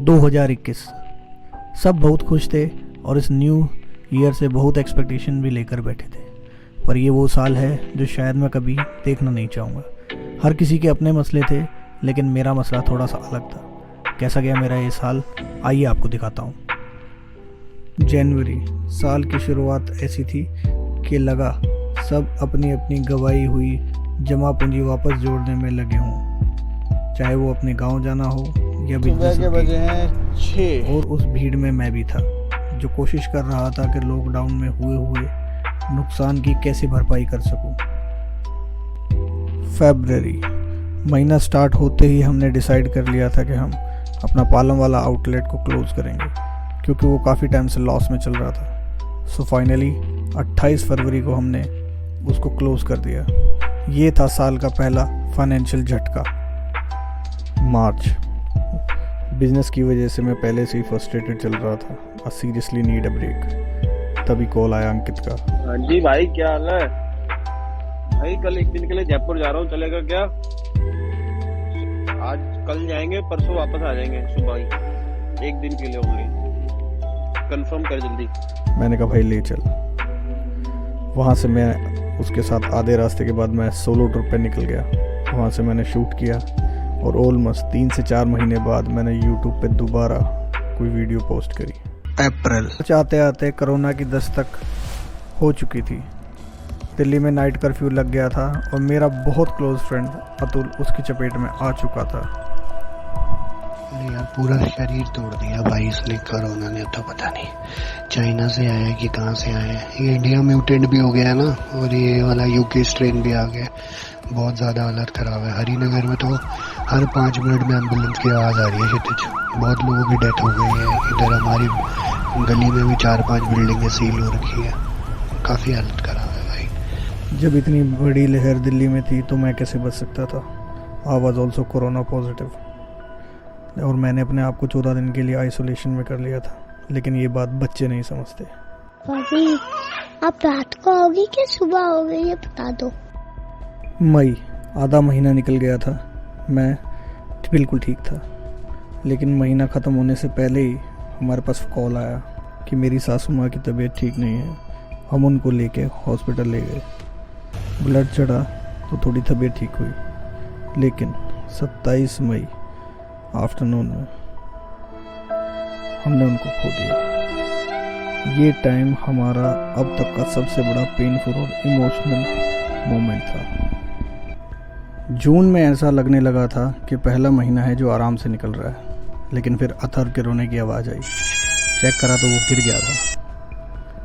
2021 सब बहुत खुश थे और इस न्यू ईयर से बहुत एक्सपेक्टेशन भी लेकर बैठे थे। पर ये वो साल है जो शायद मैं कभी देखना नहीं चाहूँगा। हर किसी के अपने मसले थे, लेकिन मेरा मसला थोड़ा सा अलग था। कैसा गया मेरा ये साल, आइए आपको दिखाता हूँ। जनवरी, साल की शुरुआत ऐसी थी कि लगा सब अपनी अपनी गवाई हुई जमा पूंजी वापस जोड़ने में लगे हों, चाहे वो अपने गांव जाना हो या बिजनेस के बजे हैं 6। और उस भीड़ में मैं भी था जो कोशिश कर रहा था कि लॉकडाउन में हुए नुकसान की कैसे भरपाई कर सकूं। फरवरी, महीना स्टार्ट होते ही हमने डिसाइड कर लिया था कि हम अपना पालम वाला आउटलेट को क्लोज़ करेंगे, क्योंकि वो काफ़ी टाइम से लॉस में चल रहा था। सो फाइनली 28 फरवरी को हमने उसको क्लोज़ कर दिया। ये था साल का पहला फाइनेंशियल झटका। मार्च, बिजनेस की वजह से मैं पहले से ही फ्रस्ट्रेटेड चल रहा था। I seriously need a break. तभी कॉल आया अंकित का। हाँ जी भाई, क्या हाल है भाई? कल एक दिन के लिए जयपुर जा रहा हूँ, चलेगा क्या? आज कल जाएंगे, परसों वापस आ जाएंगे सुबह ही, एक दिन के लिए ओनली। कंफर्म कर जल्दी। मैंने कहा भाई ले चल। वहाँ से मैं उसके साथ आधे रास्ते के बाद मैं सोलो ट्रिप पे निकल गया। वहाँ से मैंने शूट किया और ऑलमोस्ट 3 से 4 महीने बाद मैंने यूट्यूब पे दोबारा कोई वीडियो पोस्ट करी। अप्रैल, आते आते कोरोना की दस्तक हो चुकी थी। दिल्ली में नाइट कर्फ्यू लग गया था और मेरा बहुत क्लोज फ्रेंड अतुल उसकी चपेट में आ चुका था। यार पूरा शरीर तोड़ दिया भाई इसने, कोरोना ने। तो पता नहीं चाइना से आया कि कहाँ से आया। ये इंडिया म्यूटेंट भी हो गया है ना, और ये वाला यूके स्ट्रेन भी आ गया। बहुत ज़्यादा हालत ख़राब है। हरिनगर में तो हर 5 मिनट में एम्बुलेंस की आवाज़ आ रही है। क्षितिज, बहुत लोगों की डेथ हो गई है। इधर हमारी गली में भी 4-5 बिल्डिंगें सील हो रखी है। काफ़ी हालत ख़राब है भाई। जब इतनी बड़ी लहर दिल्ली में थी तो मैं कैसे बच सकता था। I was also corona positive और मैंने अपने आप को 14 दिन के लिए आइसोलेशन में कर लिया था। लेकिन ये बात बच्चे नहीं समझते। भाभी, आप रात को आओगी कि सुबह आओगे, ये बता दो। मई, आधा महीना निकल गया था। मैं बिल्कुल ठीक था, लेकिन महीना ख़त्म होने से पहले ही हमारे पास कॉल आया कि मेरी सासू माँ की तबीयत ठीक नहीं है। हम उनको लेके हॉस्पिटल ले गए। ब्लड चढ़ा तो थोड़ी तबीयत ठीक हुई, लेकिन 27 मई आफ्टरनून में हमने उनको खो दिया। ये टाइम हमारा अब तक का सबसे बड़ा पेनफुल और इमोशनल मोमेंट था। जून में ऐसा लगने लगा था कि पहला महीना है जो आराम से निकल रहा है, लेकिन फिर अथर्व के रोने की आवाज़ आई। चेक करा तो वो गिर गया था।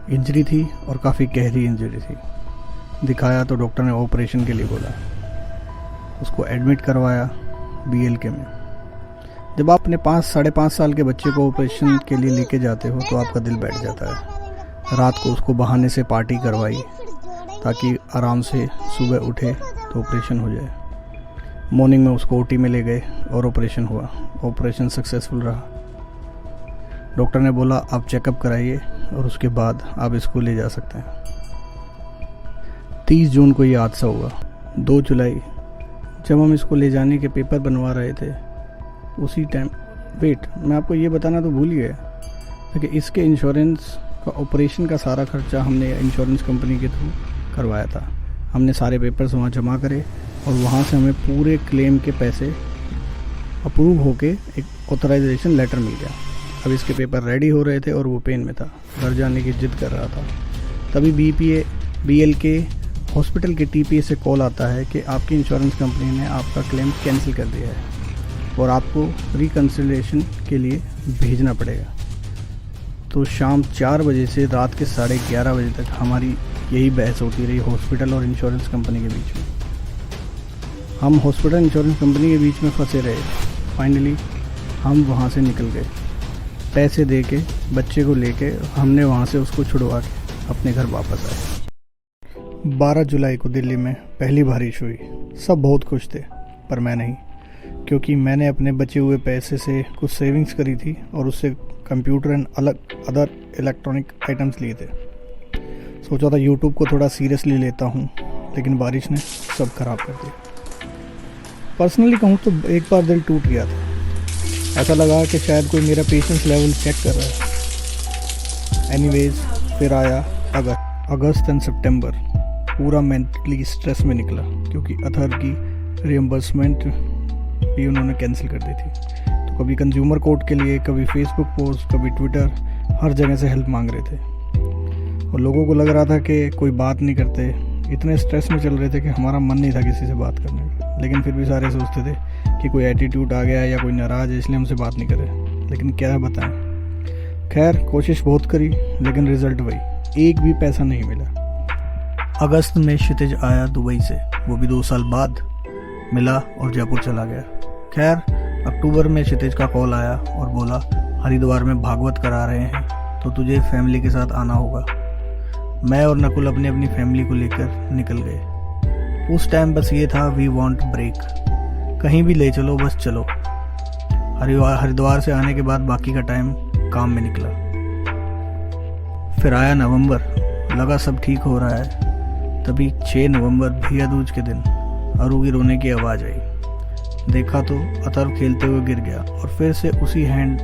इंजरी थी और काफ़ी गहरी इंजरी थी। दिखाया तो डॉक्टर ने ऑपरेशन के लिए बोला। उसको एडमिट करवाया BLK में। जब आप अपने 5-5.5 साल के बच्चे को ऑपरेशन के लिए लेके जाते हो तो आपका दिल बैठ जाता है। रात को उसको बहाने से पार्टी करवाई ताकि आराम से सुबह उठे तो ऑपरेशन हो जाए। मॉर्निंग में उसको OT में ले गए और ऑपरेशन हुआ। ऑपरेशन सक्सेसफुल रहा। डॉक्टर ने बोला आप चेकअप कराइए और उसके बाद आप इसको ले जा सकते हैं। 30 जून को ये हादसा हुआ। 2 जुलाई जब हम इसको ले जाने के पेपर बनवा रहे थे, उसी टाइम मैं आपको ये बताना तो भूल गया कि इसके इंश्योरेंस का ऑपरेशन का सारा खर्चा हमने इंश्योरेंस कंपनी के थ्रू करवाया था। हमने सारे पेपर्स वहाँ जमा करे और वहाँ से हमें पूरे क्लेम के पैसे अप्रूव होके एक ऑथराइजेशन लेटर मिल गया। अब इसके पेपर रेडी हो रहे थे और वो पेन में था, घर जाने की जिद कर रहा था। तभी BLK हॉस्पिटल के TPA से कॉल आता है कि आपकी इंश्योरेंस कंपनी ने आपका क्लेम कैंसिल कर दिया है और आपको रिकन्सिलेशन के लिए भेजना पड़ेगा। तो शाम 4 बजे से रात के 11:30 बजे तक हमारी यही बहस होती रही हॉस्पिटल और इंश्योरेंस कंपनी के बीच में। हम हॉस्पिटल इंश्योरेंस कंपनी के बीच में फंसे रहे। फाइनली हम वहाँ से निकल गए। पैसे दे के बच्चे को लेके हमने वहाँ से उसको छुड़वा के अपने घर वापस आए। 12 जुलाई को दिल्ली में पहली बारिश हुई। सब बहुत खुश थे, पर मैं नहीं, क्योंकि मैंने अपने बचे हुए पैसे से कुछ सेविंग्स करी थी और उससे computer and other electronic items लिए थे। सोचा था यूट्यूब को थोड़ा सीरियसली लेता हूँ, लेकिन बारिश ने सब खराब कर दिया। पर्सनली कहूँ तो एक बार दिल टूट गया था। ऐसा लगा कि शायद कोई मेरा पेशेंस लेवल चेक कर रहा है। एनीवेज फिर आया अगस्त एंड सितंबर, पूरा मेंटली स्ट्रेस में निकला क्योंकि अथर की रियम्बर्समेंट भी उन्होंने कैंसिल कर दी थी। तो कभी कंज्यूमर कोर्ट के लिए, कभी फेसबुक पोस्ट, कभी ट्विटर, हर जगह से हेल्प मांग रहे थे। और लोगों को लग रहा था कि कोई बात नहीं करते, इतने स्ट्रेस में चल रहे थे कि हमारा मन नहीं था किसी से बात करने का। लेकिन फिर भी सारे सोचते थे कि कोई एटीट्यूड आ गया या कोई नाराज़ है इसलिए हमसे बात नहीं करे। लेकिन क्या बताएं, खैर कोशिश बहुत करी लेकिन रिज़ल्ट वही, एक भी पैसा नहीं मिला। अगस्त में क्षितिज आया दुबई से, वो भी 2 साल बाद मिला और जयपुर चला गया। खैर अक्टूबर में क्षितिज का कॉल आया और बोला हरिद्वार में भागवत करा रहे हैं तो तुझे फैमिली के साथ आना होगा। मैं और नकुल अपनी अपनी फैमिली को लेकर निकल गए। उस टाइम बस ये था, वी वांट ब्रेक, कहीं भी ले चलो बस चलो। हरिद्वार से आने के बाद बाकी का टाइम काम में निकला। फिर आया नवंबर, लगा सब ठीक हो रहा है। तभी 6 नवंबर भैया दूज के दिन अरू की रोने की आवाज़ आई। देखा तो अतर खेलते हुए गिर गया और फिर से उसी हैंड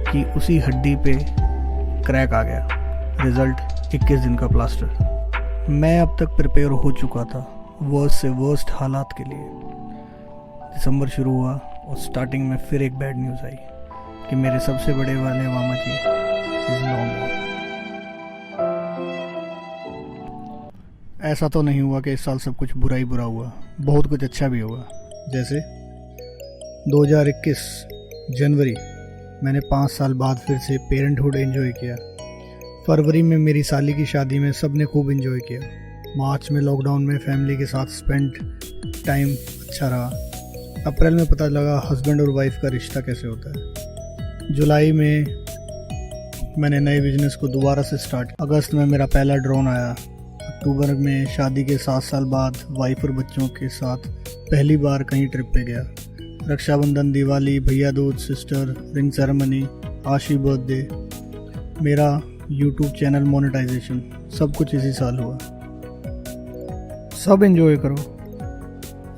की उसी हड्डी पे क्रैक आ गया। रिजल्ट 21 दिन का प्लास्टर। मैं अब तक प्रिपेयर हो चुका था वर्स्ट से वर्स्ट हालात के लिए। दिसंबर शुरू हुआ और स्टार्टिंग में फिर एक बैड न्यूज़ आई कि मेरे सबसे बड़े वाले मामा जी इज नो मोर। ऐसा तो नहीं हुआ कि इस साल सब कुछ बुरा ही बुरा हुआ, बहुत कुछ अच्छा भी हुआ। जैसे 2021 जनवरी मैंने 5 साल बाद फिर से पेरेंटहुड एंजॉय किया। फरवरी में मेरी साली की शादी में सब ने खूब एंजॉय किया। मार्च में लॉकडाउन में फैमिली के साथ स्पेंड टाइम अच्छा रहा। अप्रैल में पता लगा हस्बैंड और वाइफ का रिश्ता कैसे होता है। जुलाई में मैंने नए बिजनेस को दोबारा से स्टार्ट। अगस्त में मेरा पहला ड्रोन आया। अक्टूबर में शादी के 7 साल बाद वाइफ और बच्चों के साथ पहली बार कहीं ट्रिप पे गया। रक्षाबंधन, दिवाली, भैया दूज, सिस्टर, रिंग सेरेमनी, आशी बर्थडे, मेरा यूट्यूब चैनल मोनेटाइजेशन, सब कुछ इसी साल हुआ। सब एंजॉय करो,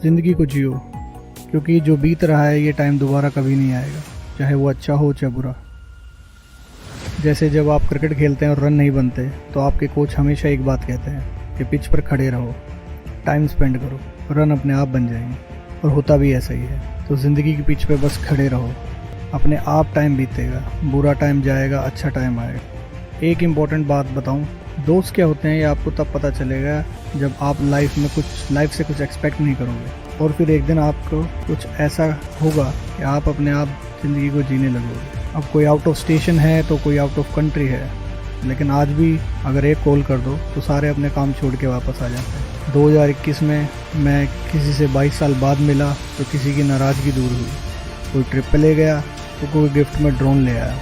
ज़िंदगी को जियो, क्योंकि जो बीत रहा है ये टाइम दोबारा कभी नहीं आएगा, चाहे वो अच्छा हो चाहे बुरा। जैसे जब आप क्रिकेट खेलते हैं और रन नहीं बनते तो आपके कोच हमेशा एक बात कहते हैं कि पिच पर खड़े रहो, टाइम स्पेंड करो, रन अपने आप बन जाएंगे। और होता भी ऐसा ही है। तो ज़िंदगी की पिच पे बस खड़े रहो, अपने आप टाइम बीतेगा, बुरा टाइम जाएगा, अच्छा टाइम आएगा। एक इम्पॉर्टेंट बात बताऊं, दोस्त क्या होते हैं ये आपको तब पता चलेगा जब आप लाइफ से कुछ एक्सपेक्ट नहीं करोगे और फिर एक दिन आपको कुछ ऐसा होगा कि आप अपने आप ज़िंदगी को जीने लगोगे। अब कोई आउट ऑफ स्टेशन है तो कोई आउट ऑफ कंट्री है, लेकिन आज भी अगर एक कॉल कर दो तो सारे अपने काम छोड़ के वापस आ जाते हैं। 2021 में मैं किसी से 22 साल बाद मिला तो किसी की नाराज़गी दूर हुई। कोई ट्रिप पे ले गया तो कोई गिफ्ट में ड्रोन ले आया,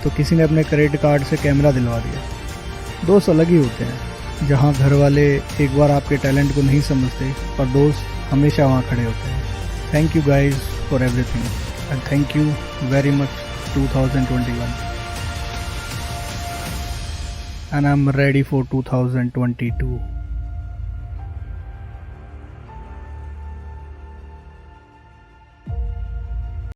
तो किसी ने अपने क्रेडिट कार्ड से कैमरा दिलवा दिया। दोस्त अलग ही होते हैं, जहाँ घर वाले एक बार आपके टैलेंट को नहीं समझते और दोस्त हमेशा वहाँ खड़े होते हैं। Thank you guys for everything and thank you very much 2021 and I'm ready for 2022.